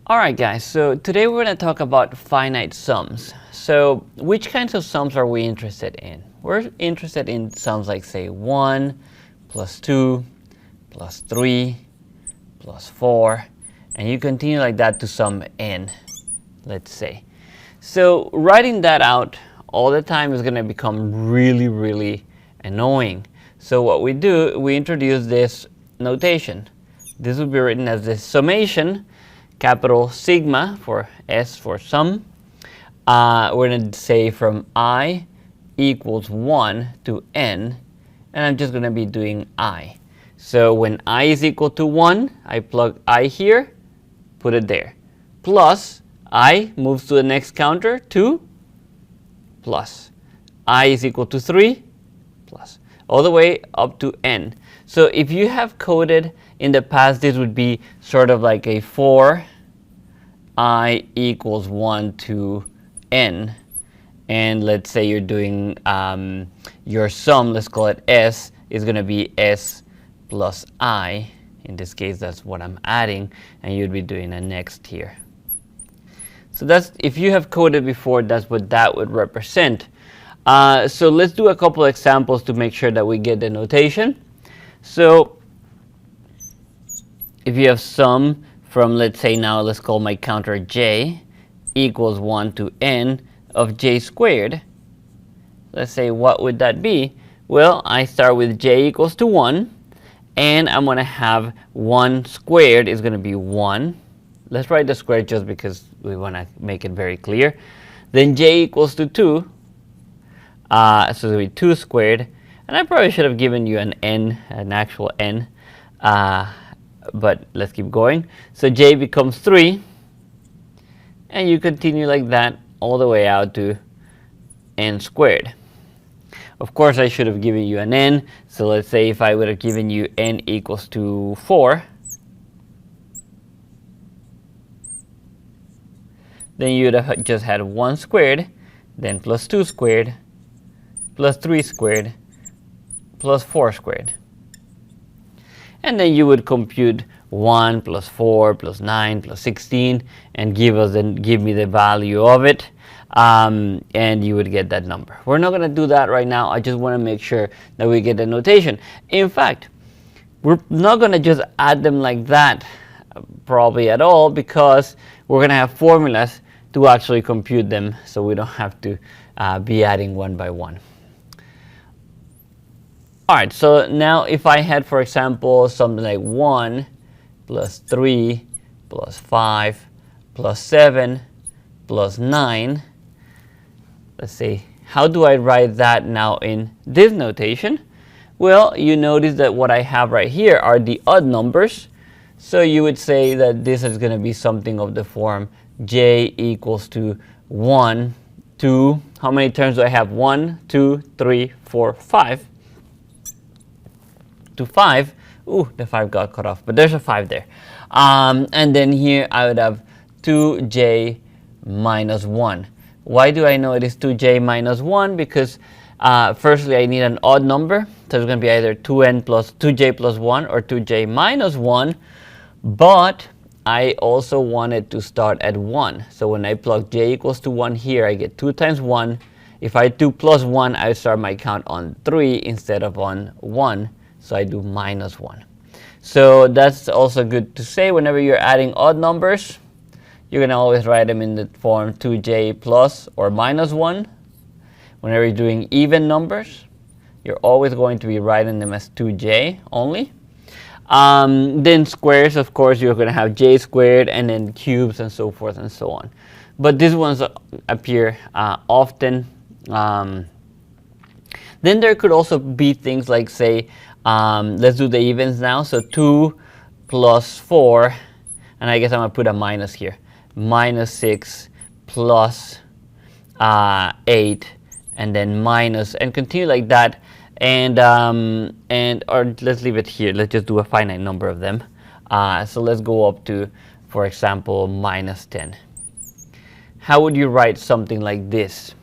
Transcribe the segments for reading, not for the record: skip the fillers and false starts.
Alright guys, so today we're going to talk about finite sums. So which kinds of sums are we interested in? We're interested in sums like say 1 plus 2 plus 3 plus 4, and you continue like that to some n, let's say. So writing that out all the time is going to become really annoying. So what we do, we introduce this notation. This will be written as the summation, capital sigma for S for sum. We're going to say from I equals 1 to n, and I'm just going to be doing I. So when I is equal to 1, I plug I here, put it there. Plus, I moves to the next counter, 2, plus. I is equal to 3, plus. All the way up to n. So if you have coded in the past, this would be sort of like a for I equals 1 to n. And let's say you're doing your sum, let's call it S, is going to be S plus I. In this case, that's what I'm adding, and you'd be doing a next here. So that's, if you have coded before, that's what that would represent. So let's do a couple examples to make sure that we get the notation. So if you have sum from, let's say now, let's call my counter j equals 1 to n of j squared. Let's say, what would that be? Well, I start with j equals to 1, and I'm going to have 1 squared is going to be 1. Let's write the square just because we want to make it very clear. Then j equals to 2. So it'll be 2 squared. And I probably should have given you an n, an actual n. But let's keep going. So j becomes 3. And you continue like that all the way out to n squared. Of course, I should have given you an n. So let's say if I would have given you n equals to 4, then you'd have just had 1 squared, then plus 2 squared, plus 3 squared, plus 4 squared. And then you would compute 1 plus 4 plus 9 plus 16 and give me the value of it, and you would get that number. We're not going to do that right now. I just want to make sure that we get the notation. In fact, we're not going to just add them like that probably at all, because we're going to have formulas to actually compute them, so we don't have to be adding one by one. Alright, so now if I had, for example, something like 1 plus 3 plus 5 plus 7 plus 9, let's see, how do I write that now in this notation? Well, you notice that what I have right here are the odd numbers. So you would say that this is going to be something of the form j equals to 1, 2, how many terms do I have? 1, 2, 3, 4, 5. To 5, ooh, the 5 got cut off, but there's a 5 there. And then here I would have 2j minus 1. Why do I know it is 2j minus 1? Because firstly, I need an odd number. So it's going to be either 2j plus 1 or 2j minus 1. But I also wanted to start at 1. So when I plug j equals to 1 here, I get 2 times 1. If I do plus 1, I start my count on 3 instead of on 1. So I do minus 1. So that's also good to say. Whenever you're adding odd numbers, you're going to always write them in the form 2j plus or minus 1. Whenever you're doing even numbers, you're always going to be writing them as 2j only. Then squares, of course, you're going to have j squared, and then cubes and so forth and so on. But these ones appear often. Then there could also be things like, say, let's do the evens now. So 2 plus 4, and I guess I'm going to put a minus here. Minus 6 plus 8, and then minus, and continue like that. Or let's leave it here. Let's just do a finite number of them. So let's go up to, for example, minus 10. How would you write something like this?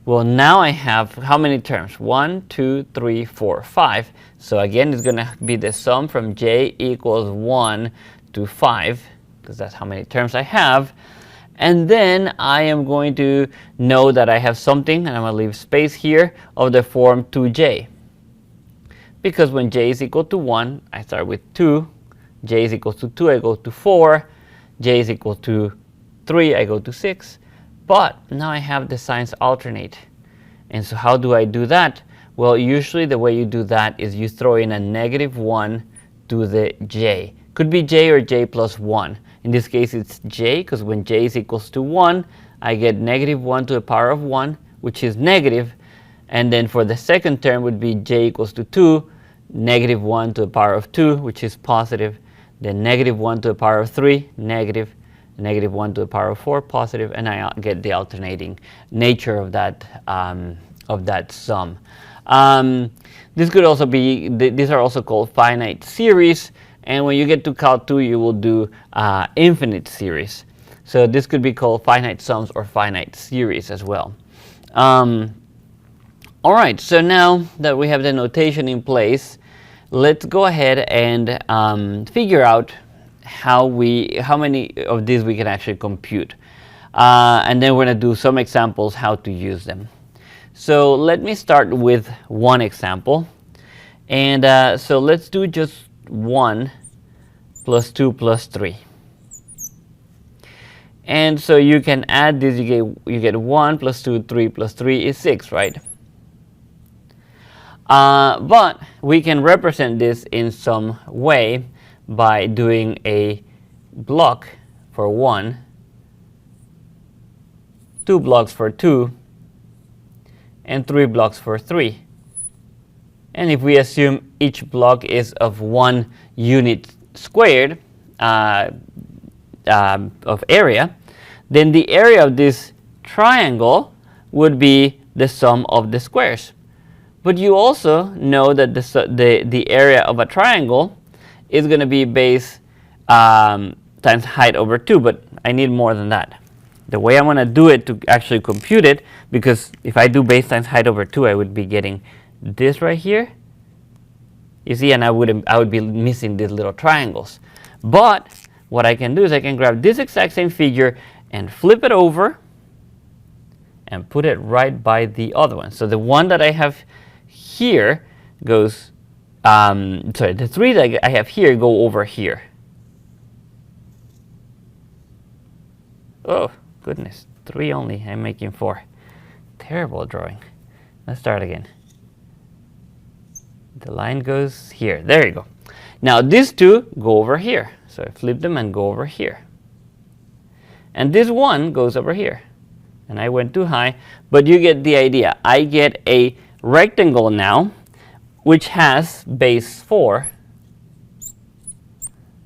Well, now I have how many terms? 1, 2, 3, 4, 5. So again, it's going to be the sum from j equals 1 to 5. because that's how many terms I have. And then I am going to know that I have something, and I'm going to leave space here, of the form 2j. Because when j is equal to 1, I start with 2. J is equal to 2, I go to 4. J is equal to 3, I go to 6. But now I have the signs alternate. And so how do I do that? Well, usually the way you do that is you throw in a -1 to the j. Could be j or j plus 1. In this case, it's j, because when j is equals to 1, I get -1 to the power of 1, which is negative. And then for the second term would be j equals to 2, -1 to the power of 2, which is positive. Then -1 to the power of 3, negative. -1 to the power of 4, positive. And I get the alternating nature of that sum. This could also be, these are also called finite series. And when you get to Calc 2, you will do infinite series. So this could be called finite sums or finite series as well. All right, so now that we have the notation in place, let's go ahead and figure out how many of these we can actually compute. And then we're going to do some examples how to use them. So let me start with one example. And so let's do just 1 plus 2 plus 3. And so you can add this, you get 1 plus 2, 3 plus 3 is 6, right? But we can represent this in some way by doing a block for 1, 2 blocks for 2, and 3 blocks for 3. And if we assume each block is of 1 unit squared of area, then the area of this triangle would be the sum of the squares. But you also know that the area of a triangle is going to be base times height over 2, but I need more than that. The way I'm going to do it to actually compute it, because if I do base times height over 2, I would be getting this right here. You see, and I would be missing these little triangles. But what I can do is I can grab this exact same figure and flip it over and put it right by the other one. So the one that I have here goes, sorry, the 3 that I have here go over here. Oh, goodness, 3 only. I'm making 4. Terrible drawing. Let's start again. The line goes here. There you go. Now these 2 go over here. So I flip them and go over here. And this 1 goes over here. And I went too high, but you get the idea. I get a rectangle now, which has base 4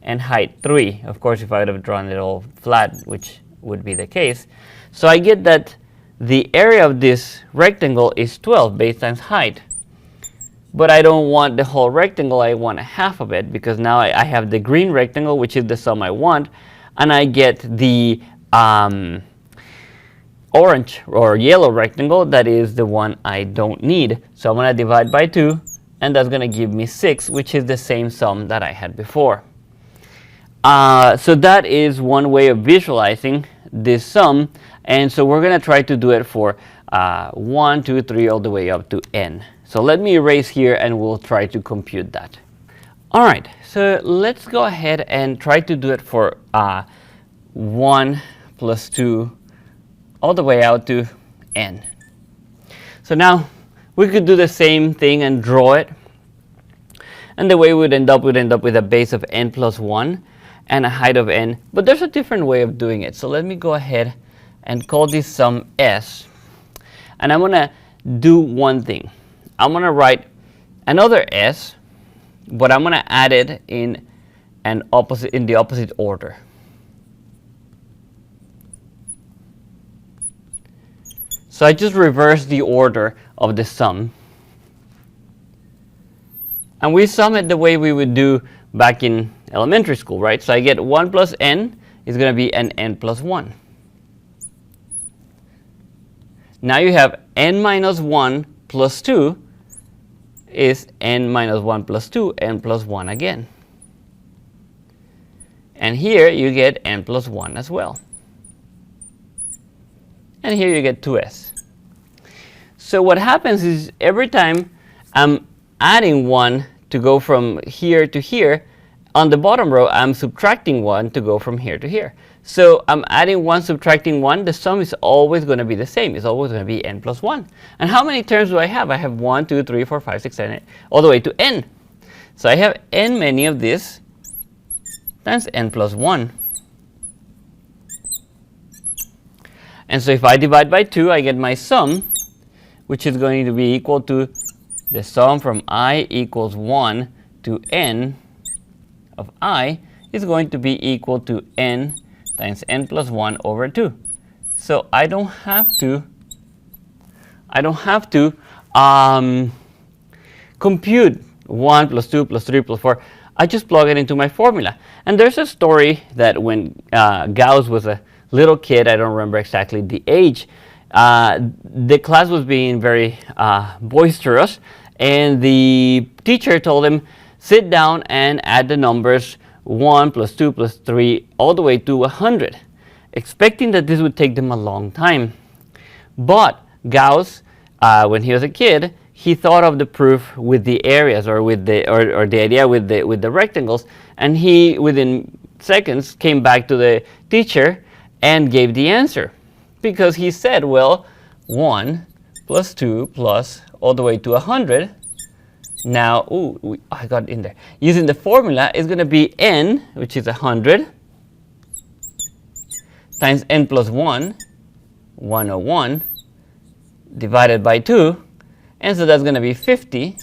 and height 3. Of course, if I would have drawn it all flat, which would be the case. So I get that the area of this rectangle is 12 base times height. But I don't want the whole rectangle, I want a half of it, because now I have the green rectangle, which is the sum I want, and I get the orange or yellow rectangle, that is the one I don't need. So I'm going to divide by 2, and that's going to give me 6, which is the same sum that I had before. So that is one way of visualizing this sum, and so we're going to try to do it for 1, 2, 3, all the way up to n. So let me erase here and we'll try to compute that. All right, so let's go ahead and try to do it for 1 plus 2 all the way out to n. So now we could do the same thing and draw it. And the way we'd end up with a base of n plus 1 and a height of n. But there's a different way of doing it. So let me go ahead and call this sum s. And I'm going to do one thing. I'm going to write another s, but I'm going to add it in the opposite order. So I just reverse the order of the sum. And we sum it the way we would do back in elementary school, right? So I get 1 plus n is going to be an n plus 1. Now you have n minus 1 plus 2 is n minus 1 plus 2, n plus 1 again. And here you get n plus 1 as well. And here you get 2s. So what happens is every time I'm adding 1 to go from here to here, on the bottom row I'm subtracting 1 to go from here to here. So I'm adding 1, subtracting 1, the sum is always going to be the same. It's always going to be n plus 1. And how many terms do I have? I have 1, 2, 3, 4, 5, 6, 7, 8, all the way to n. So I have n many of these times n plus 1. And so if I divide by 2, I get my sum, which is going to be equal to the sum from I equals 1 to n of I is going to be equal to n times n plus 1 over 2. So I don't have to compute 1 plus 2 plus 3 plus 4. I just plug it into my formula. And there's a story that when Gauss was a little kid, I don't remember exactly the age, the class was being very boisterous, and the teacher told him, sit down and add the numbers 1 plus 2 plus 3 all the way to 100, expecting that this would take them a long time. But Gauss, when he was a kid, he thought of the proof with the areas, or with the idea with the rectangles, and he within seconds came back to the teacher and gave the answer, because he said, well, 1 plus 2 plus all the way to 100. Now, I got it in there. Using the formula is going to be n, which is 100, times n plus 1, 101, divided by 2. And so that's going to be 50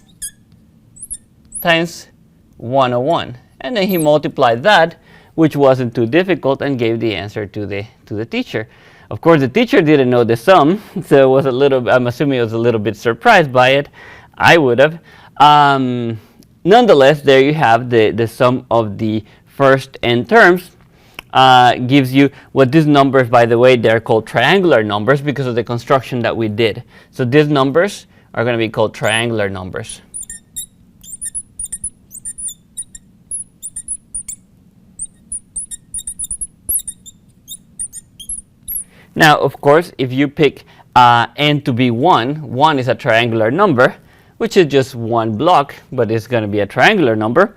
times 101. And then he multiplied that, which wasn't too difficult, and gave the answer to the teacher. Of course, the teacher didn't know the sum, so it was a little, I'm assuming it was a little bit surprised by it. I would have. Nonetheless, there you have the sum of the first n terms. Gives you what these numbers, by the way, they're called triangular numbers because of the construction that we did. So these numbers are going to be called triangular numbers. Now, of course, if you pick n to be 1, 1 is a triangular number, which is just one block, but it's going to be a triangular number.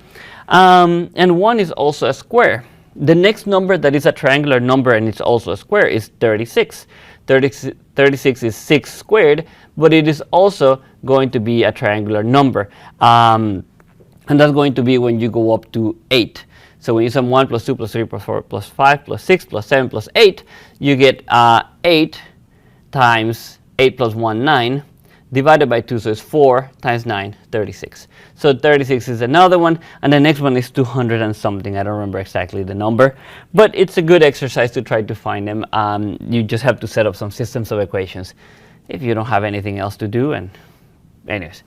And 1 is also a square. The next number that is a triangular number and it's also a square is 36. 36 is 6 squared, but it is also going to be a triangular number. And that's going to be when you go up to 8. So when you sum 1 plus 2 plus 3 plus 4 plus 5 plus 6 plus 7 plus 8, you get 8 times 8 plus 1, 9, divided by 2, so it's 4 times 9, 36. So 36 is another one, and the next one is 200 and something. I don't remember exactly the number, but it's a good exercise to try to find them. You just have to set up some systems of equations if you don't have anything else to do. And anyways,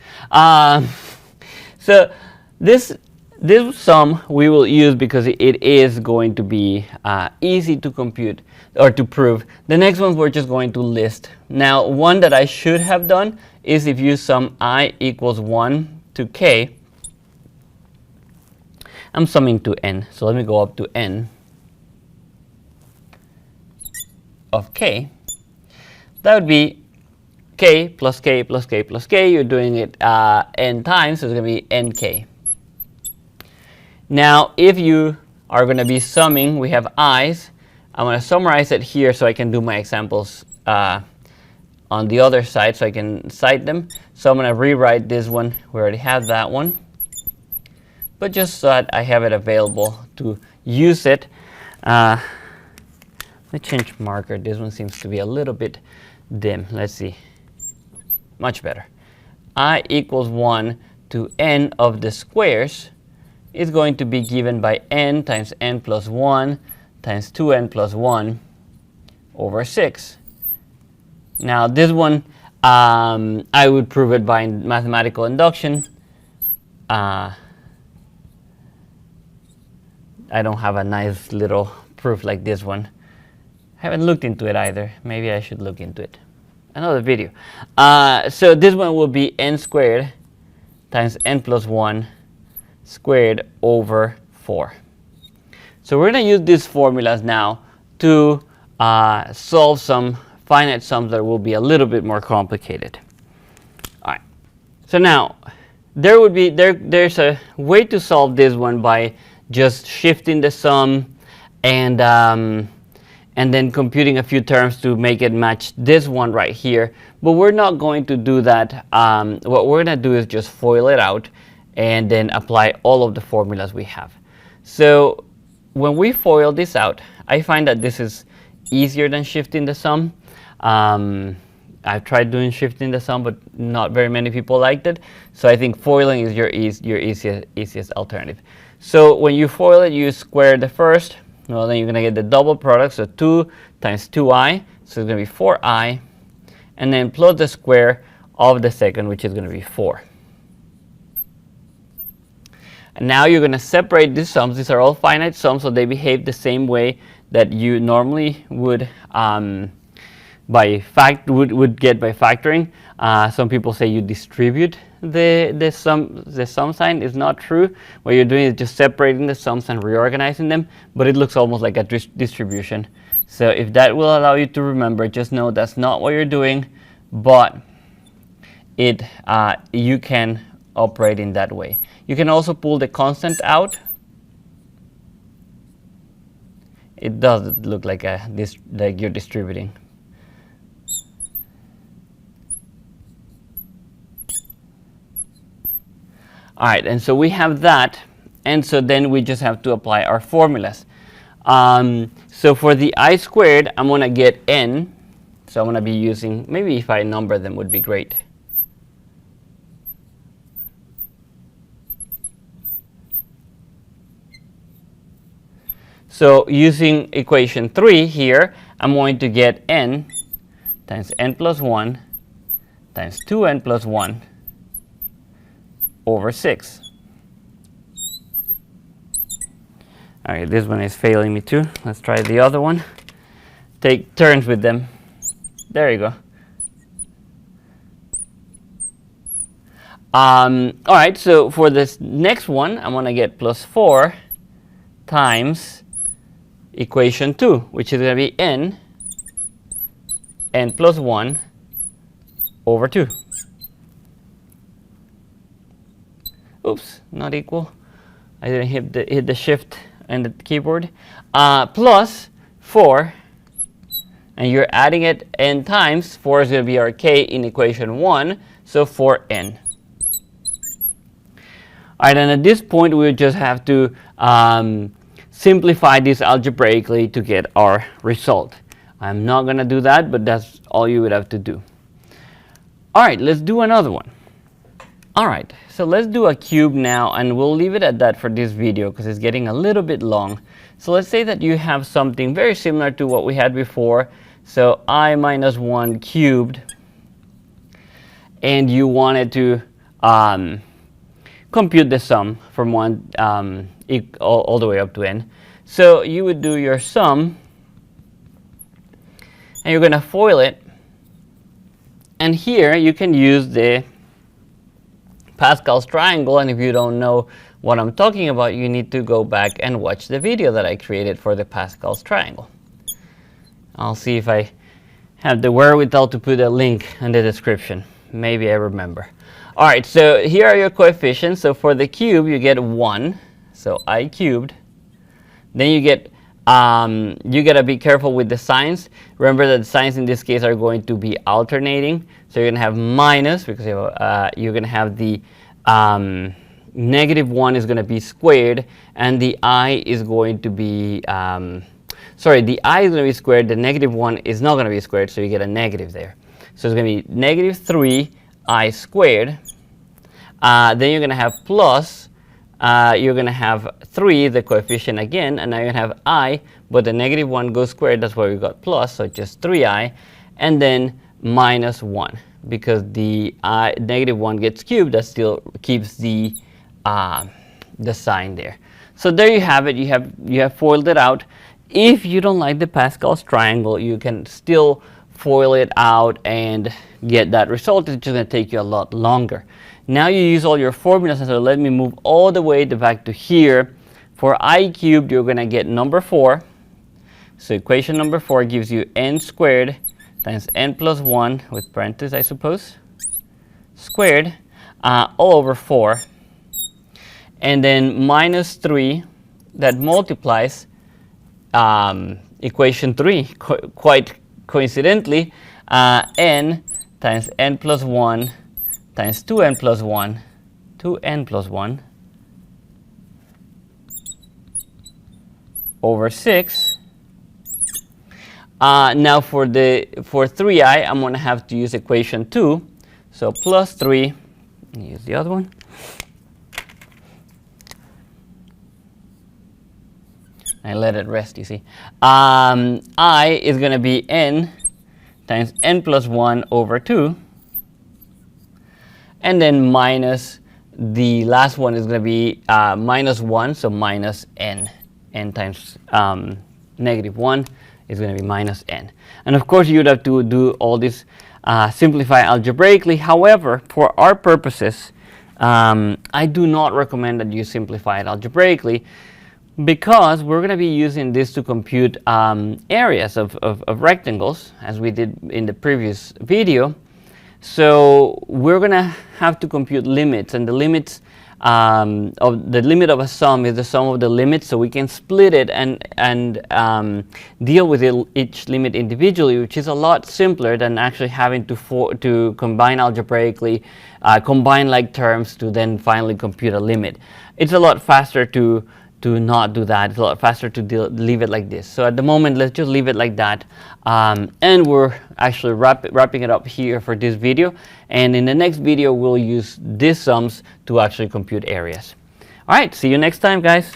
so this sum we will use because it is going to be easy to compute or to prove. The next ones we're just going to list. Now, one that I should have done is if you sum I equals 1 to k. I'm summing to n, so let me go up to n of k. That would be k plus k plus k plus k. You're doing it n times, so it's going to be nk. Now, if you are going to be summing, we have i's. I'm going to summarize it here so I can do my examples on the other side so I can cite them. So I'm going to rewrite this one. We already have that one. But just so that I have it available to use it, let me change marker. This one seems to be a little bit dim. Let's see. Much better. I equals 1 to n of the squares is going to be given by n times n plus 1 times 2n plus 1 over 6. Now this one, I would prove it by mathematical induction. I don't have a nice little proof like this one. I haven't looked into it either. Maybe I should look into it. Another video. So this one will be n squared times n plus 1 squared over 4. So we're going to use these formulas now to solve some finite sums that will be a little bit more complicated. All right. So now there's a way to solve this one by just shifting the sum and then computing a few terms to make it match this one right here. But we're not going to do that. What we're going to do is just FOIL it out and then apply all of the formulas we have. So when we FOIL this out, I find that this is easier than shifting the sum. I've tried doing shifting the sum, but not very many people liked it. So I think foiling is your easiest alternative. So when you FOIL it, you square the first. Well, then you're going to get the double product. So 2 times 2i. So it's going to be 4i. And then plus the square of the second, which is going to be 4. And now you're going to separate these sums. These are all finite sums, so they behave the same way that you normally would get by factoring. Some people say you distribute the sum sign. Is not true. What you're doing is just separating the sums and reorganizing them, but it looks almost like a distribution. So if that will allow you to remember, just know that's not what you're doing, but you can operate in that way. You can also pull the constant out. It does look like you're distributing. All right, and so we have that, and so then we just have to apply our formulas. So for the I squared, I'm going to get n. So I'm going to be using, maybe if I number them would be great. So using equation 3 here, I'm going to get n times n plus 1 times 2n plus 1 over 6. Okay, this one is failing me too. Let's try the other one. Take turns with them. There you go. All right, so for this next one, I'm going to get plus 4 times equation 2, which is going to be n plus 1 over 2. Oops, not equal. I didn't hit the shift and the keyboard. Plus 4, and you're adding it n times. 4 is going to be our k in equation 1, so 4n. All right, and at this point, we just have to simplify this algebraically to get our result. I'm not going to do that, but that's all you would have to do. All right, let's do another one. All right, so let's do a cube now, and we'll leave it at that for this video because it's getting a little bit long. So let's say that you have something very similar to what we had before. So I minus 1 cubed, and you wanted to compute the sum from 1 all the way up to n. So you would do your sum, and you're going to FOIL it. And here you can use the Pascal's triangle, and if you don't know what I'm talking about, you need to go back and watch the video that I created for the Pascal's triangle. I'll see if I have the wherewithal to put a link in the description. Maybe I remember. All right, so here are your coefficients. So for the cube, you get 1, so I cubed. Then you get, you gotta be careful with the signs. Remember that the signs in this case are going to be alternating. So you're gonna have minus because you're gonna have the negative 1 is gonna be squared, and the I is going to be, the I is gonna be squared, the negative 1 is not gonna be squared, so you get a negative there. So it's gonna be negative 3I squared. Then you're gonna have plus, you're going to have 3, the coefficient again, and now you're going to have I, but the negative 1 goes squared, that's why we got plus, so just 3I, and then minus 1, because the negative 1 gets cubed, that still keeps the sign there. So there you have it, you have FOILed it out. If you don't like the Pascal's triangle, you can still FOIL it out and get that result. It's just going to take you a lot longer. Now you use all your formulas, and so let me move all the way back to here For I cubed, you're going to get number 4. So equation number 4 gives you n squared times n plus 1, with parentheses, I suppose, squared, all over 4. And then minus 3, that multiplies equation 3, quite coincidentally, n times n plus 1 times 2n plus 1, 2n plus 1, over 6. Now for 3i, I'm going to have to use equation 2. So plus 3, use the other one. I let it rest, you see. I is going to be n times n plus 1 over 2. And then minus, the last one is going to be minus 1, so minus n. N times negative 1 is going to be minus n. And of course, you'd have to do all this simplify algebraically. However, for our purposes, I do not recommend that you simplify it algebraically, because we're going to be using this to compute areas of rectangles, as we did in the previous video. So we're going to have to compute limits, and the limits of the limit of a sum is the sum of the limits, so we can split it and deal with each limit individually, which is a lot simpler than actually having to combine algebraically, combine like terms to then finally compute a limit. It's a lot faster to not do that. It's a lot faster to leave it like this. So at the moment, let's just leave it like that. And we're actually wrapping it up here for this video. And in the next video, we'll use these sums to actually compute areas. All right, see you next time, guys.